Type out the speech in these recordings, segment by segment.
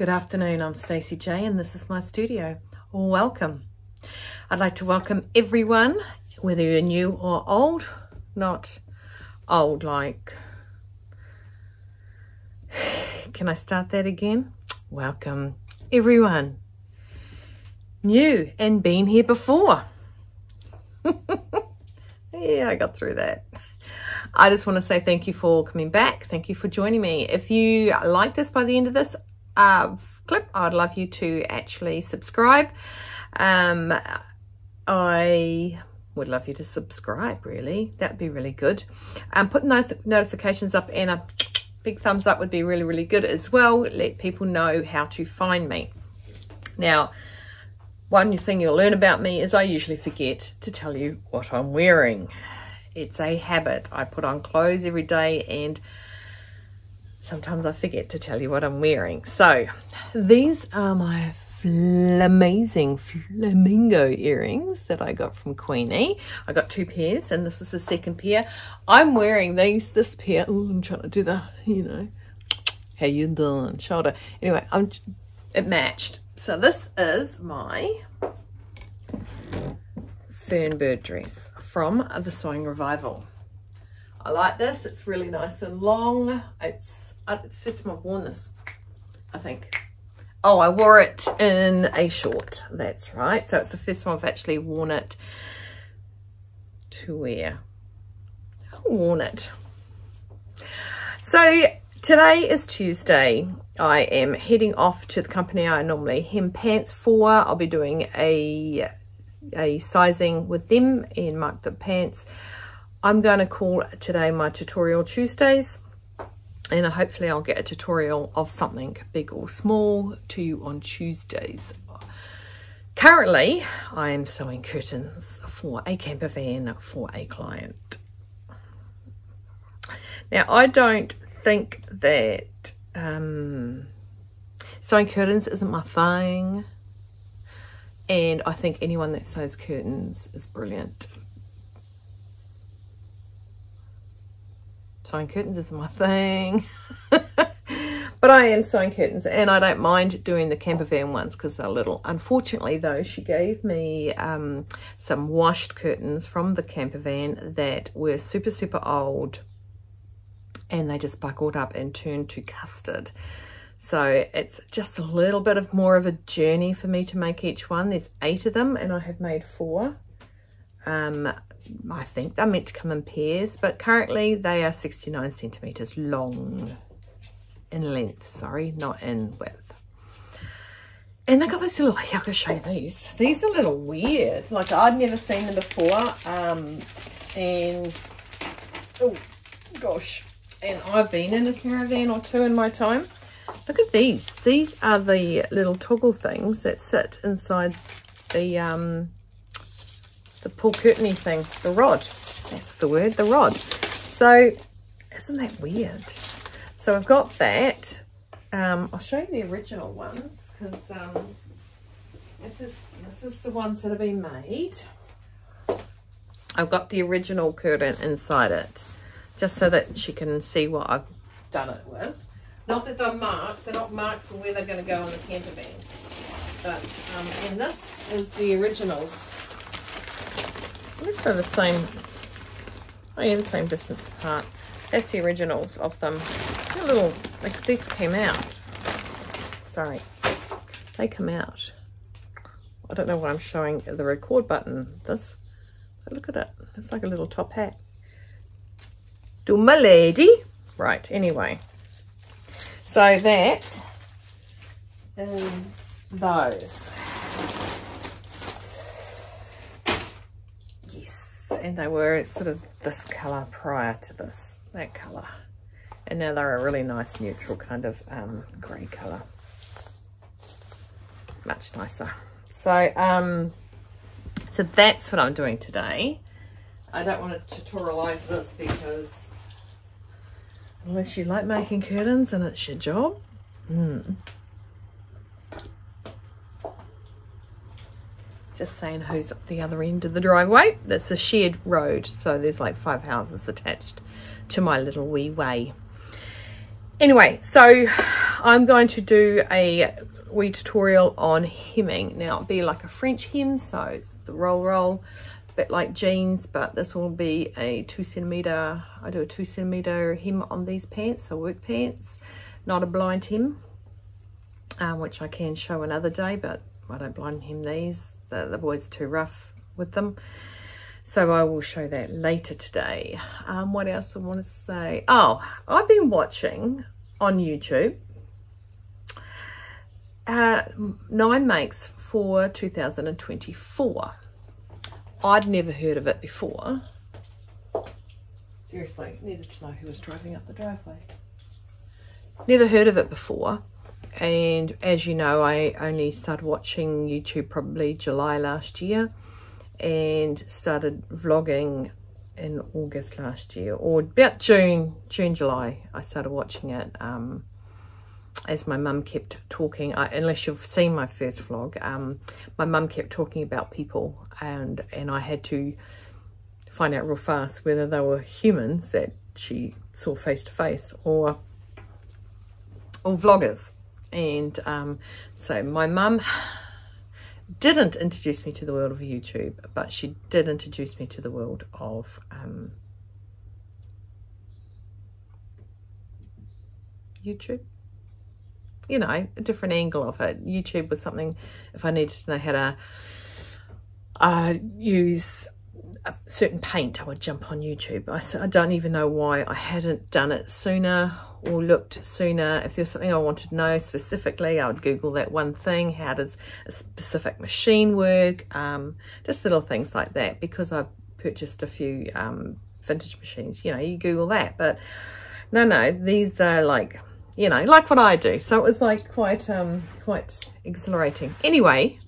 Good afternoon, I'm Stacey J and this is my studio. Welcome. I'd like to welcome everyone, whether you're new or old, not old like, can I start that again? Welcome everyone, new and been here before. Yeah, I got through that. I just want to say thank you for coming back. Thank you for joining me. If you like this by the end of this clip, I'd love you to actually subscribe. I would love you to subscribe, really. That'd be really good. Put notifications up and a big thumbs up would be really, really good as well. Let people know how to find me. Now, one thing you'll learn about me is I usually forget to tell you what I'm wearing. It's a habit. I put on clothes every day and sometimes I forget to tell you what I'm wearing. So these are my amazing flamingo earrings that I got from Queenie. I got 2 pairs and this is the second pair. I'm wearing this pair. Oh, I'm trying to do the, how you doing, shoulder. Anyway, it matched. So this is my Fernbird dress from the Sewing Revival. I like this. It's really nice and long. It's the first time I've worn this, I think. Oh, I wore it in a short. That's right. So it's the first time I've actually worn it to wear. I've worn it. So today is Tuesday. I am heading off to the company I normally hem pants for. I'll be doing a sizing with them and mark the pants. I'm going to call today my tutorial Tuesdays, and hopefully I'll get a tutorial of something big or small to you on Tuesdays. Currently I am sewing curtains for a camper van for a client. Now I don't think that sewing curtains isn't my thing. And I think anyone that sews curtains is brilliant. Sewing curtains is my thing. But I am sewing curtains and I don't mind doing the camper van ones because they're little. Unfortunately though, she gave me some washed curtains from the camper van that were super, super old. And they just buckled up and turned to custard. So it's just a little bit of more of a journey for me to make each one. There's 8 of them and I have made 4. I think they're meant to come in pairs, but currently they are 69 centimeters long in length, sorry, not in width. And they got this little, I can show you these. These are a little weird. Like I'd never seen them before. And, oh gosh. And I've been in a caravan or 2 in my time. Look at these. These are the little toggle things that sit inside the pull curtain-y thing, the rod. That's the word, the rod. So isn't that weird? So I've got that. I'll show you the original ones because this is the ones that have been made. I've got the original curtain inside it, just so that she can see what I've done it with. Not that they're marked, they're not marked for where they're going to go on the camper van. But, and this is the originals. At least they're the same, oh yeah, the same distance apart. That's the originals of them. They're little, like these came out. Sorry, they come out. I don't know why I'm showing the record button, this. But look at it, it's like a little top hat. Do my lady. Right, anyway. So that is those. Yes, and they were sort of this colour prior to this, that colour. And now they're a really nice neutral kind of grey colour. Much nicer. So, so that's what I'm doing today. I don't want to tutorialise this because unless you like making curtains and it's your job. Just saying who's up the other end of the driveway. That's a shared road, so there's like 5 houses attached to my little wee way. Anyway, so I'm going to do a wee tutorial on hemming. Now it'll be like a French hem, so it's the roll, a bit like jeans, but this will be a 2 centimeter. I do a 2 centimeter hem on these pants, so work pants, not a blind hem, which I can show another day, but I don't blind hem these. The boys are too rough with them. So I will show that later today. What else I want to say? Oh, I've been watching on YouTube 9 makes for 2024. I'd never heard of it before. Seriously, needed to know who was driving up the driveway. Never heard of it before. And as you know, I only started watching YouTube probably July last year, and started vlogging in August last year, or about June, July. I started watching it as my mum kept talking. Unless you've seen my first vlog, my mum kept talking about people, and I had to find out real fast whether they were humans that she saw face to face or vloggers. And so my mum didn't introduce me to the world of YouTube, but she did introduce me to the world of YouTube. You know, a different angle of it. YouTube was something, if I needed to know how to use a certain paint, I would jump on YouTube. I don't even know why I hadn't done it sooner or looked sooner. If there's something I wanted to know specifically, I would Google that one thing. How does a specific machine work? Just little things like that, because I purchased a few vintage machines. You know, you Google that. But no, these are like, you know, like what I do. So it was like quite exhilarating. Anyway,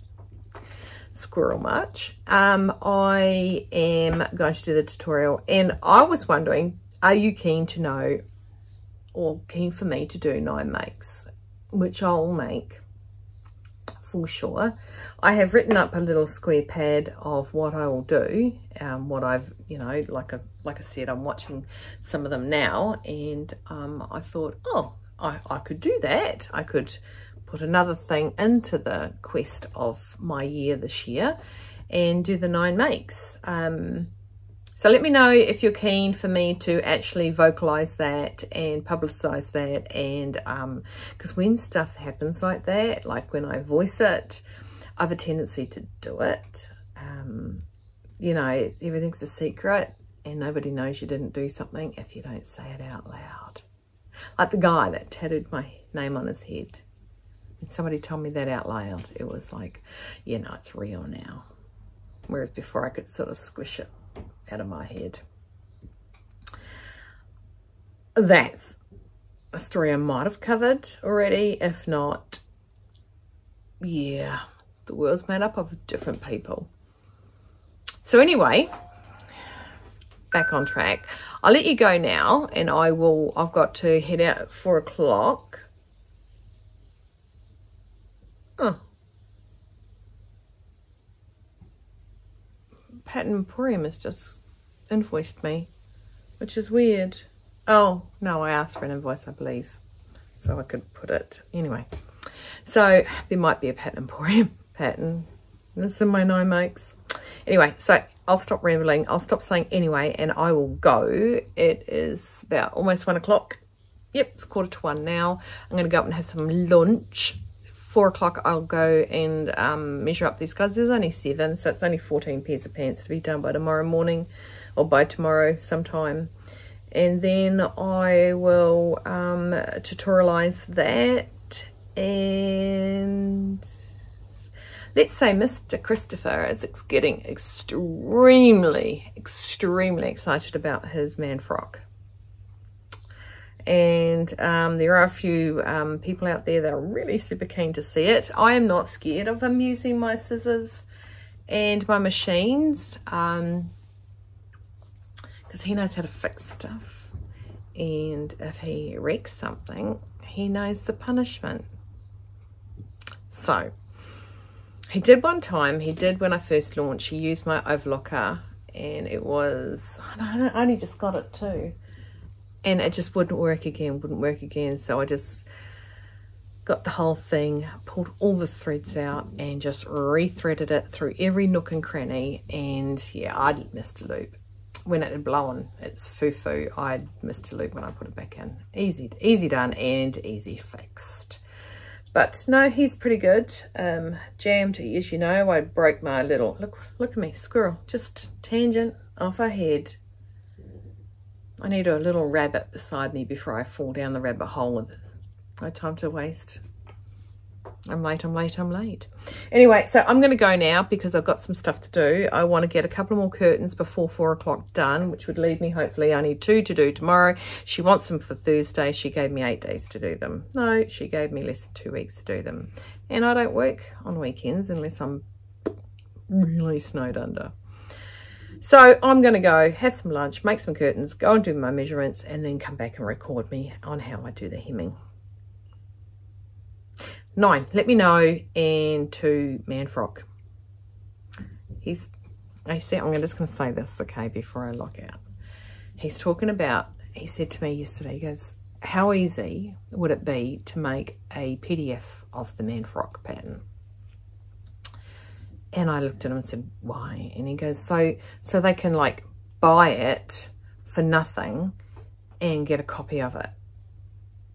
squirrel march. I am going to do the tutorial, and I was wondering, are you keen to know, or keen for me to do 9 makes, which I'll make for sure. I have written up a little square pad of what I will do, what I've, you know, like I said, I'm watching some of them now, and I thought, oh, I could do that. I could put another thing into the quest of my year this year and do the 9 makes. So let me know if you're keen for me to actually vocalize that and publicize that. And because when stuff happens like that, like when I voice it, I have a tendency to do it. You know, everything's a secret and nobody knows you didn't do something if you don't say it out loud. Like the guy that tattooed my name on his head. And somebody told me that out loud. It was like, you know, it's real now. Whereas before I could sort of squish it out of my head. That's a story I might have covered already. If not, yeah, the world's made up of different people. So anyway, back on track. I'll let you go now, and I've got to head out at 4 o'clock. Oh. Pattern Emporium has just invoiced me, which is weird. Oh, no, I asked for an invoice, I believe, so I could put it. Anyway, so there might be a Pattern Emporium pattern. This is in my 9 makes. Anyway, so I'll stop rambling. I'll stop saying anyway, and I will go. It is about almost 1 o'clock. Yep, it's 1:45 now. I'm going to go up and have some lunch. 4 o'clock I'll go and measure up these guys. There's only 7, so it's only 14 pairs of pants to be done by tomorrow morning, or by tomorrow sometime. And then I will tutorialize that, and let's say Mr. Christopher is getting extremely excited about his man frock. And there are a few people out there that are really super keen to see it. I am not scared of him using my scissors and my machines, because he knows how to fix stuff. And if he wrecks something, he knows the punishment. So he did one time. He did when I first launched. He used my overlocker, and it was, I only just got it too. And it just wouldn't work again. So I just got the whole thing, pulled all the threads out and just re-threaded it through every nook and cranny. And yeah, I'd missed a loop. When it had blown its foo-foo, I'd missed a loop when I put it back in. Easy done and easy fixed. But no, he's pretty good. Jammed, as you know, I broke my little, look at me, squirrel, just tangent off her head. I need a little rabbit beside me before I fall down the rabbit hole with it. No time to waste. I'm late. Anyway, so I'm going to go now because I've got some stuff to do. I want to get a couple more curtains before 4 o'clock done, which would leave me hopefully only 2 to do tomorrow. She wants them for Thursday. She gave me 8 days to do them. No, she gave me less than 2 weeks to do them. And I don't work on weekends unless I'm really snowed under. So I'm going to go have some lunch, make some curtains, go and do my measurements, and then come back and record me on how I do the hemming. 9, let me know. And 2, man frock. I'm just going to say this, okay, before I lock out. He's talking about, he said to me yesterday, he goes, how easy would it be to make a PDF of the man frock pattern? And I looked at him and said, why? And he goes, so they can like buy it for nothing and get a copy of it.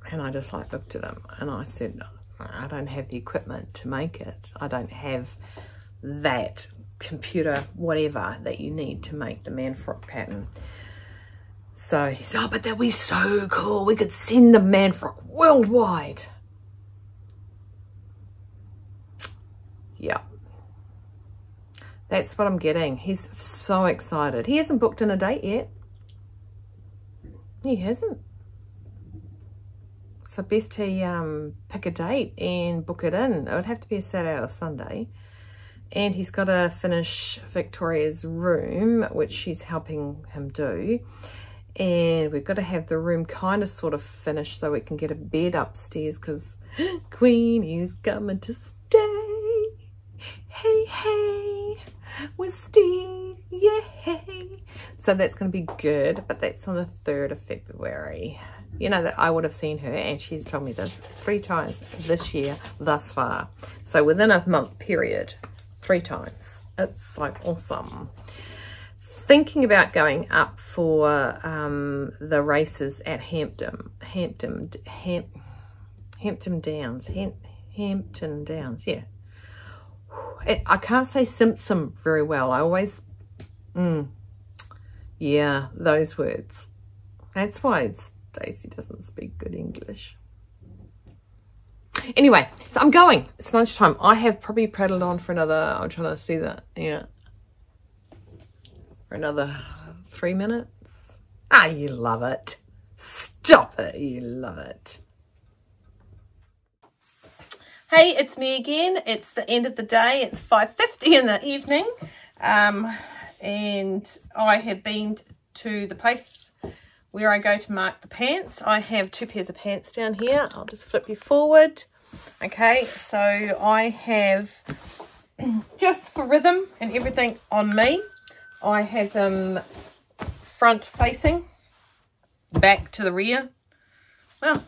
And I just like looked at him and I said, I don't have the equipment to make it. I don't have that computer, whatever, that you need to make the man frock pattern. So he said, oh, but that'd be so cool. We could send the man frock worldwide. Yeah. That's what I'm getting. He's so excited. He hasn't booked in a date yet. He hasn't. So best he pick a date and book it in. It would have to be a Saturday or Sunday. And he's got to finish Victoria's room, which she's helping him do. And we've got to have the room kind of sort of finished so we can get a bed upstairs because Queen is coming to stay. Hey, hey, with Steve, yay. So that's going to be good, but that's on the 3rd of February. You know that I would have seen her, and she's told me this 3 times this year thus far. So within a month period, 3 times. It's like awesome. Thinking about going up for the races at Hampton Downs, yeah. I can't say Simpson very well. I always, yeah, those words. That's why Stacey doesn't speak good English. Anyway, so I'm going. It's lunchtime. I have probably prattled on for another, I'm trying to see that, yeah, for another 3 minutes. Ah, you love it. Stop it. You love it. Hey, it's me again. It's the end of the day. It's 5:50 in the evening. And I have been to the place where I go to mark the pants. I have 2 pairs of pants down here. I'll just flip you forward. Okay, so I have, just for rhythm and everything on me, I have them front facing, back to the rear. Well,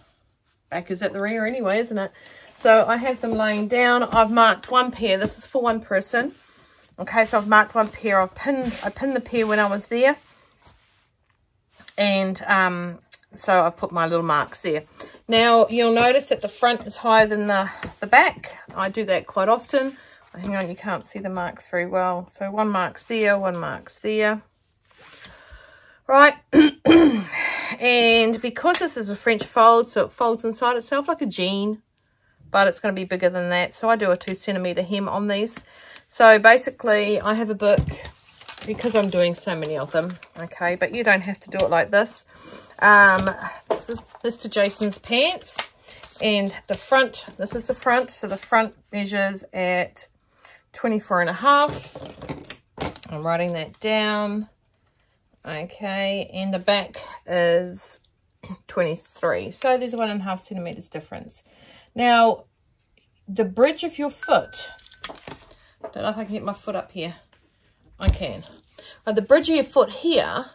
back is at the rear anyway, isn't it? So I have them laying down. I've marked 1 pair. This is for 1 person. Okay, so I've marked 1 pair. I pinned the pair when I was there. And so I put my little marks there. Now, you'll notice that the front is higher than the back. I do that quite often. Hang on, you can't see the marks very well. So 1 mark's there, 1 mark's there. Right. And because this is a French fold, so it folds inside itself like a jean, but it's going to be bigger than that. So I do a 2 centimetre hem on these. So basically I have a book because I'm doing so many of them. Okay, but you don't have to do it like this. This is Mr. Jason's pants, and the front, this is the front. So the front measures at 24.5. I'm writing that down. Okay, and the back is 23. So there's 1.5 centimeters difference. Now, the bridge of your foot, I don't know if I can get my foot up here. I can. The bridge of your foot here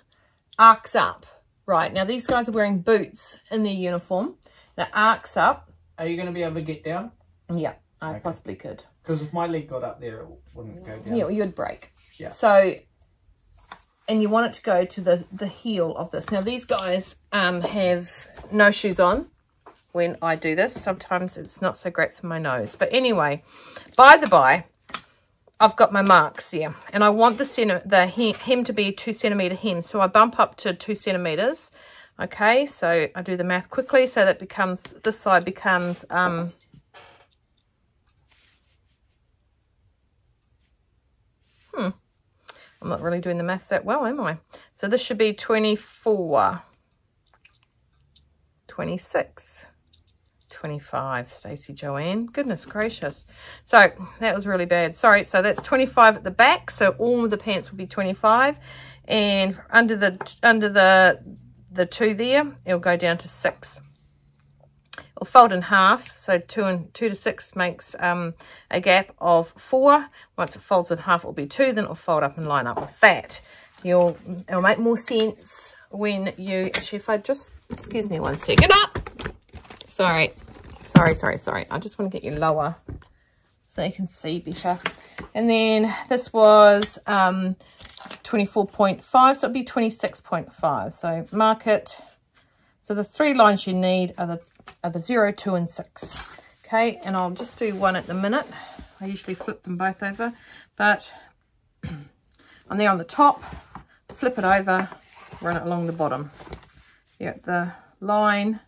arcs up. Right, now these guys are wearing boots in their uniform. That arcs up Are you going to be able to get down? Yeah, I possibly could. Because if my leg got up there, it wouldn't go down. Yeah, well, you'd break. Yeah. So, and you want it to go to the heel of this. Now, these guys have no shoes on when I do this. Sometimes it's not so great for my nose. But anyway, by the by, I've got my marks here. And I want the hem to be 2 centimetre hem. So I bump up to 2 centimetres. Okay, so I do the math quickly. So that becomes, this side becomes... I'm not really doing the maths that well, am I? So this should be 24, 26, 25, Stacey Joanne. Goodness gracious. So that was really bad. Sorry. So that's 25 at the back. So all of the pants will be 25. And under the 2 there, it'll go down to 6. It'll fold in half, so 2 to 6 makes a gap of 4. Once it folds in half, it'll be 2. Then it'll fold up and line up with that. It'll make more sense when you actually. If I just excuse me 1 second. Sorry. I just want to get you lower so you can see better. And then this was 24.5, so it'll be 26.5. So mark it. So the 3 lines you need are the 0, 2 and 6. Okay, and I'll just do one at the minute. I usually flip them both over, but I'm there on the top, flip it over, run it along the bottom. You got the line,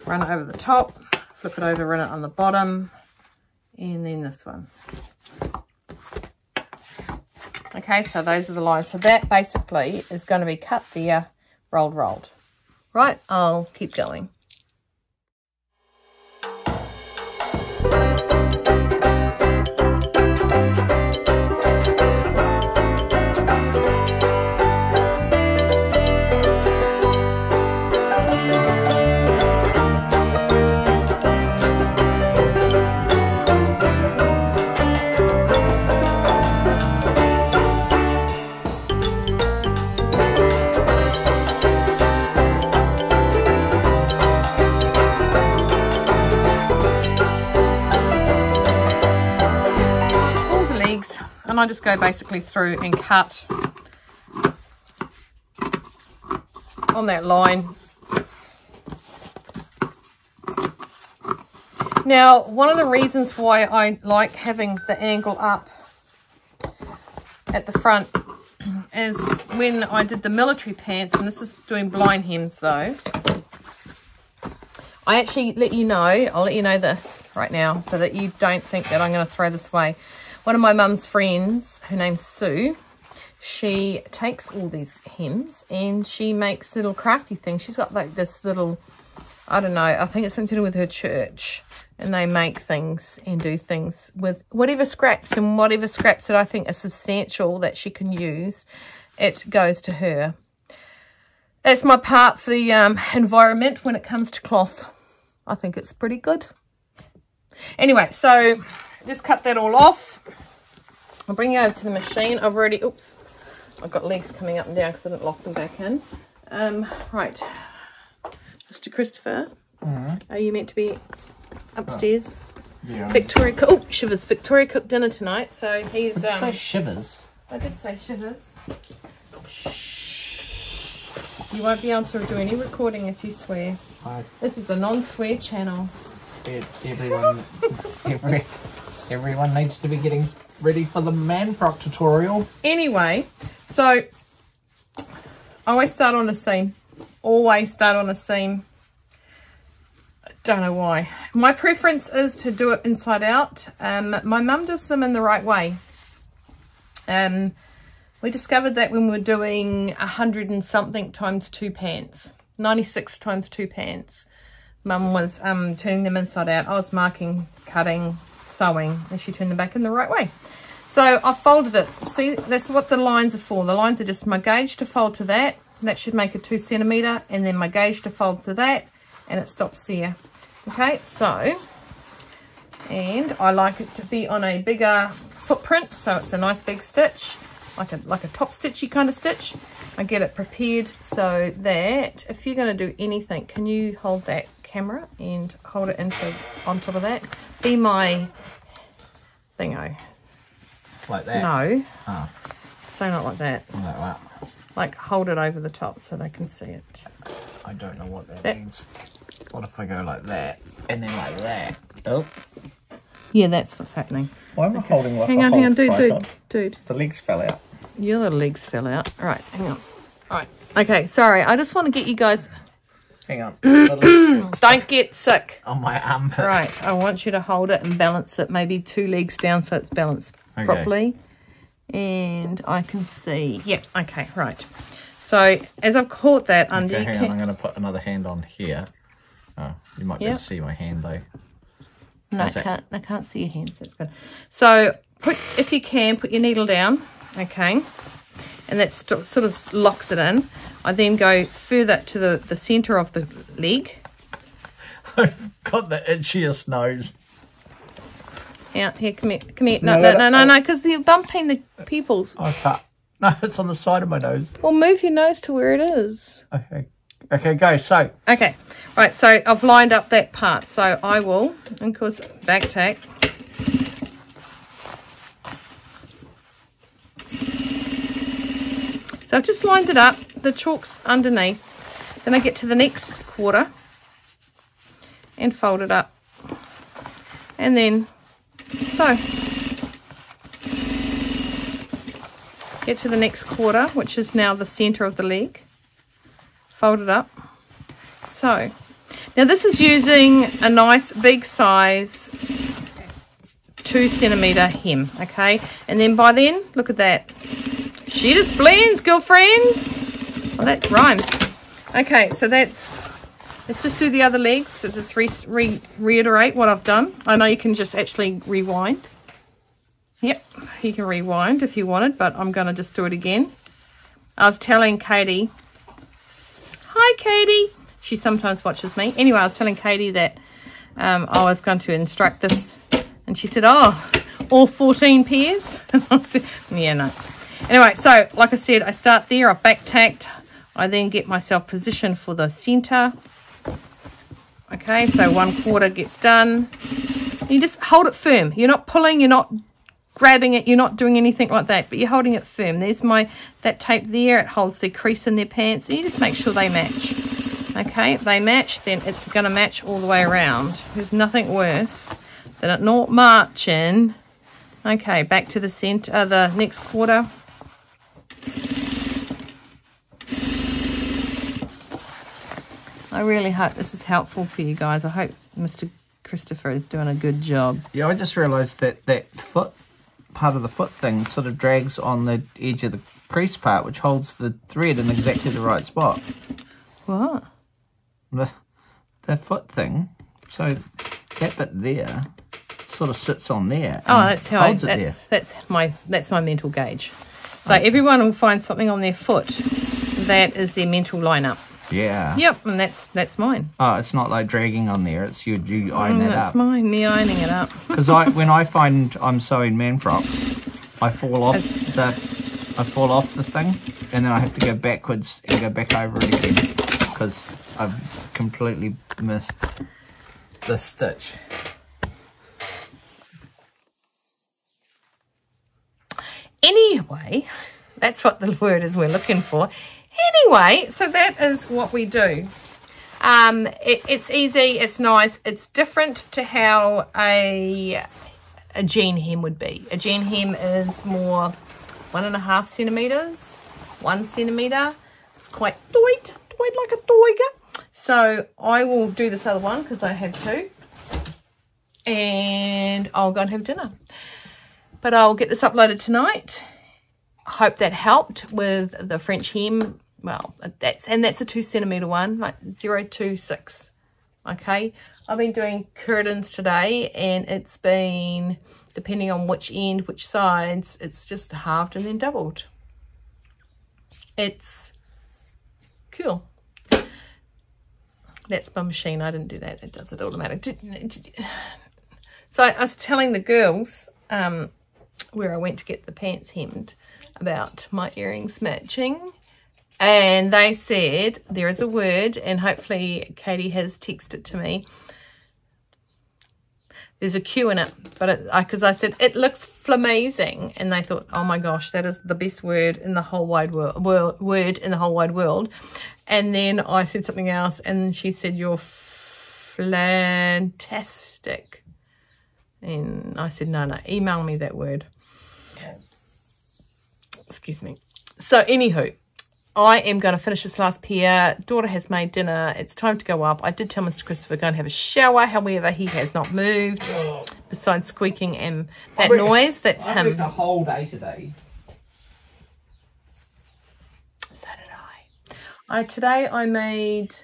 run it over the top, flip it over, run it on the bottom, and then this one. Okay, so those are the lines. So that basically is going to be cut there, rolled. Right, I'll keep going. And I just go basically through and cut on that line. Now, one of the reasons why I like having the angle up at the front is when I did the military pants, and this is doing blind hems though, I actually I'll let you know this right now so that you don't think that I'm going to throw this away. One of my mum's friends, her name's Sue, she takes all these hems and she makes little crafty things. She's got like this little, I don't know, I think it's something to do with her church. And they make things and do things with whatever scraps, and whatever scraps that I think are substantial that she can use, it goes to her. That's my part for the environment when it comes to cloth. I think it's pretty good. Anyway, so just cut that all off. I'll bring you over to the machine. I've already, oops, I've got legs coming up and down because I didn't lock them back in. Right, Mr. Christopher, are you meant to be upstairs? Yeah. Shivers. Victoria cooked dinner tonight, so he's... Did you say Shivers? I did say Shivers. You won't be able to do any recording if you swear. This is a non-swear channel. Everyone needs to be getting ready for the man frock tutorial. Anyway, so I always start on a seam. Don't know why. My preference is to do it inside out. My mum does them in the right way. We discovered that when we were doing 100 and something times 2 pants, 96 times 2 pants, Mum was turning them inside out. I was marking, cutting, sewing, and she turned them back in the right way. So I folded it. See, that's what the lines are for. The lines are just my gauge to fold to that. That should make a 2 centimetre, and then my gauge to fold to that, and it stops there. Okay, so, and I like it to be on a bigger footprint, so it's a nice big stitch, like a top stitchy kind of stitch. I get it prepared so that if you're going to do anything, can you hold that camera and hold it on top of that. Be my thingo. Like that? No. Oh. So not like that. Like that. Like hold it over the top so they can see it. I don't know what that means. What if I go like that and then like that? Oh. Yeah, that's what's happening. Why am I holding like hang a on, whole hang on, tripod? dude. The legs fell out. Your little legs fell out. All right, hang on. All right. Okay, sorry. I just want to get you guys... Hang on. The legs don't get sick. on my armpit. Right, I want you to hold it and balance it. Maybe 2 legs down so it's balanced properly. And I can see. Yeah, okay, right. So as I've caught that under... Okay, hang on. I'm going to put another hand on here. Oh, you might be able to see my hand though. No, I can't see your hands. That's good. So if you can, put your needle down. Okay. And that sort of locks it in. I then go further to the centre of the leg. I've got the itchiest nose. Out here, come here. No, because you're bumping the pupils. I can't. No, it's on the side of my nose. Well, move your nose to where it is. Okay, go. So. Okay, right. So I've lined up that part. So I will, of course, back tack. So I've just lined it up. The chalk's underneath. Then I get to the next quarter and fold it up. And then, so, get to the next quarter, which is now the centre of the leg. Fold it up. So, now this is using a nice big size 2 centimetre hem, okay? And then by then, look at that. She just blends, girlfriends. Well, that rhymes. Okay, so let's just do the other legs. So just reiterate what I've done. I know you can just actually rewind. Yep, you can rewind if you wanted, but I'm going to just do it again. I was telling Katie, hi Katie, she sometimes watches me. Anyway, I was telling Katie that I was going to instruct this, and she said, oh, all 14 pairs? I said, yeah, no. Anyway, so like I said, I start there, I back tacked, I then get myself positioned for the centre. Okay, so 1/4 gets done. You just hold it firm. You're not pulling, you're not grabbing it, you're not doing anything like that, but you're holding it firm. There's that tape there, it holds the crease in their pants. And you just make sure they match. Okay, if they match, then it's going to match all the way around. There's nothing worse than it not marching. Okay, back to the centre, the next quarter. I really hope this is helpful for you guys. I hope Mr. Christopher is doing a good job. Yeah, I just realised that foot, part of the foot thing, sort of drags on the edge of the crease part, which holds the thread in exactly the right spot. What? The foot thing. So that bit there sort of sits on there. Oh, that's how that's my mental gauge. So everyone will find something on their foot that is their mental lineup. Yeah. Yep, and that's mine. Oh, it's not like dragging on there. It's you iron that up. That's mine. Me ironing it up. Because when I find I'm sewing man frocks, I fall off the thing, and then I have to go backwards and go back over it again because I've completely missed the stitch. Anyway, that's what the word is we're looking for. Anyway, so that is what we do. It's easy, it's nice, it's different to how a jean hem would be. A jean hem is more 1.5 centimetres, 1 centimetre. It's quite tight like a tiger. So I will do this other one because I have 2. And I'll go and have dinner. But I'll get this uploaded tonight. I hope that helped with the French hem. Well, that's a 2 centimetre one, like 0.26. Okay, I've been doing curtains today, and it's been, depending on which end, which sides, it's just halved and then doubled. It's cool. That's my machine. I didn't do that. It does it automatic. So I was telling the girls where I went to get the pants hemmed about my earrings matching. And they said there is a word, and hopefully Katie has texted it to me. There's a Q in it, but because I said it looks flamazing, and they thought, oh my gosh, that is the best word in the whole wide world. And then I said something else, and she said, you're fantastic. And I said, no, email me that word. Excuse me. So anywho, I am going to finish this last pair. Daughter has made dinner. It's time to go up. I did tell Mr. Christopher go and have a shower. However, he has not moved. Besides squeaking and that noise, that's him. I worked a whole day today. So did I. Today I made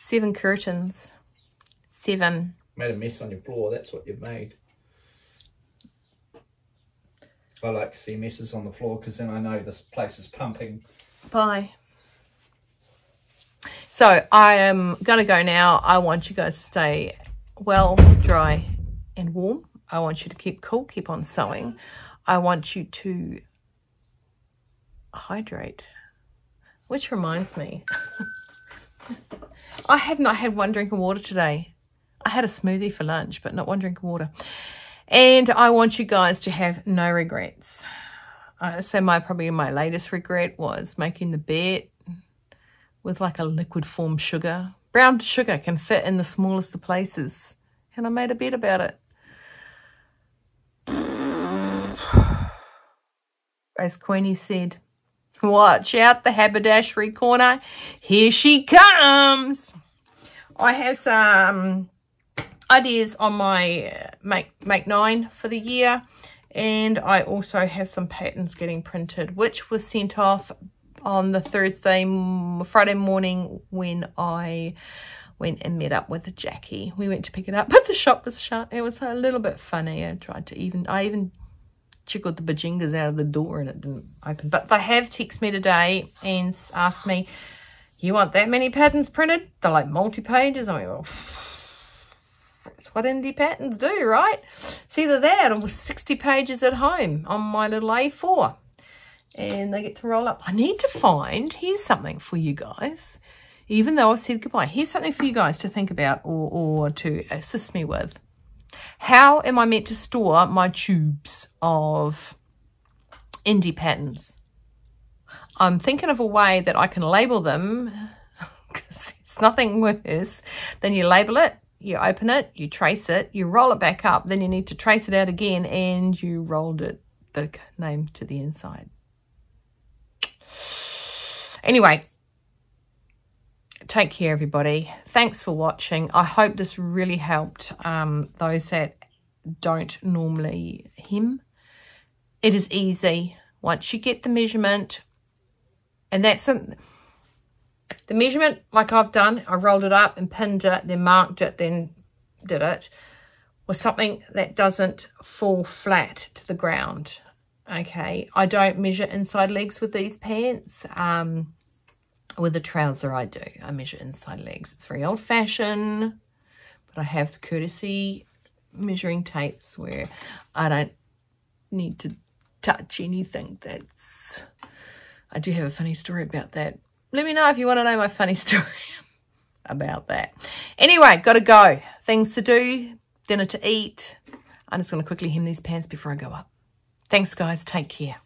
7 curtains. 7. Made a mess on your floor. That's what you've made. I like to see messes on the floor because then I know this place is pumping. Bye. So I am going to go now. I want you guys to stay well, dry and warm. I want you to keep cool, keep on sewing. I want you to hydrate, which reminds me, I have not had 1 drink of water today. I had a smoothie for lunch, but not 1 drink of water. And I want you guys to have no regrets. So probably my latest regret was making the bet with like a liquid form sugar. Brown sugar can fit in the smallest of places. And I made a bet about it. As Queenie said, watch out the haberdashery corner. Here she comes. I have some ideas on my make 9 for the year, and I also have some patterns getting printed, which was sent off on the Friday morning when I went and met up with Jackie. We went to pick it up, but the shop was shut. It was a little bit funny. I even jiggled the bajingas out of the door and it didn't open. But they have texted me today and asked me, you want that many patterns printed? They're like multi-pages. I mean, well, that's what indie patterns do, right? It's either that or 60 pages at home on my little A4. And they get to roll up. I need to find, here's something for you guys. Even though I've said goodbye, here's something for you guys to think about or to assist me with. How am I meant to store my tubes of indie patterns? I'm thinking of a way that I can label them, because it's nothing worse than you label it, you open it, you trace it, you roll it back up, then you need to trace it out again, and you rolled it, the name to the inside. Anyway, take care, everybody. Thanks for watching. I hope this really helped those that don't normally hem. It is easy. Once you get the measurement, and that's the measurement like I've done, I rolled it up and pinned it, then marked it, then did it, was something that doesn't fall flat to the ground. Okay, I don't measure inside legs with these pants. With the trouser I do. I measure inside legs. It's very old-fashioned, but I have the courtesy measuring tapes where I don't need to touch anything. I do have a funny story about that. Let me know if you want to know my funny story about that. Anyway, got to go. Things to do, dinner to eat. I'm just going to quickly hem these pants before I go up. Thanks, guys. Take care.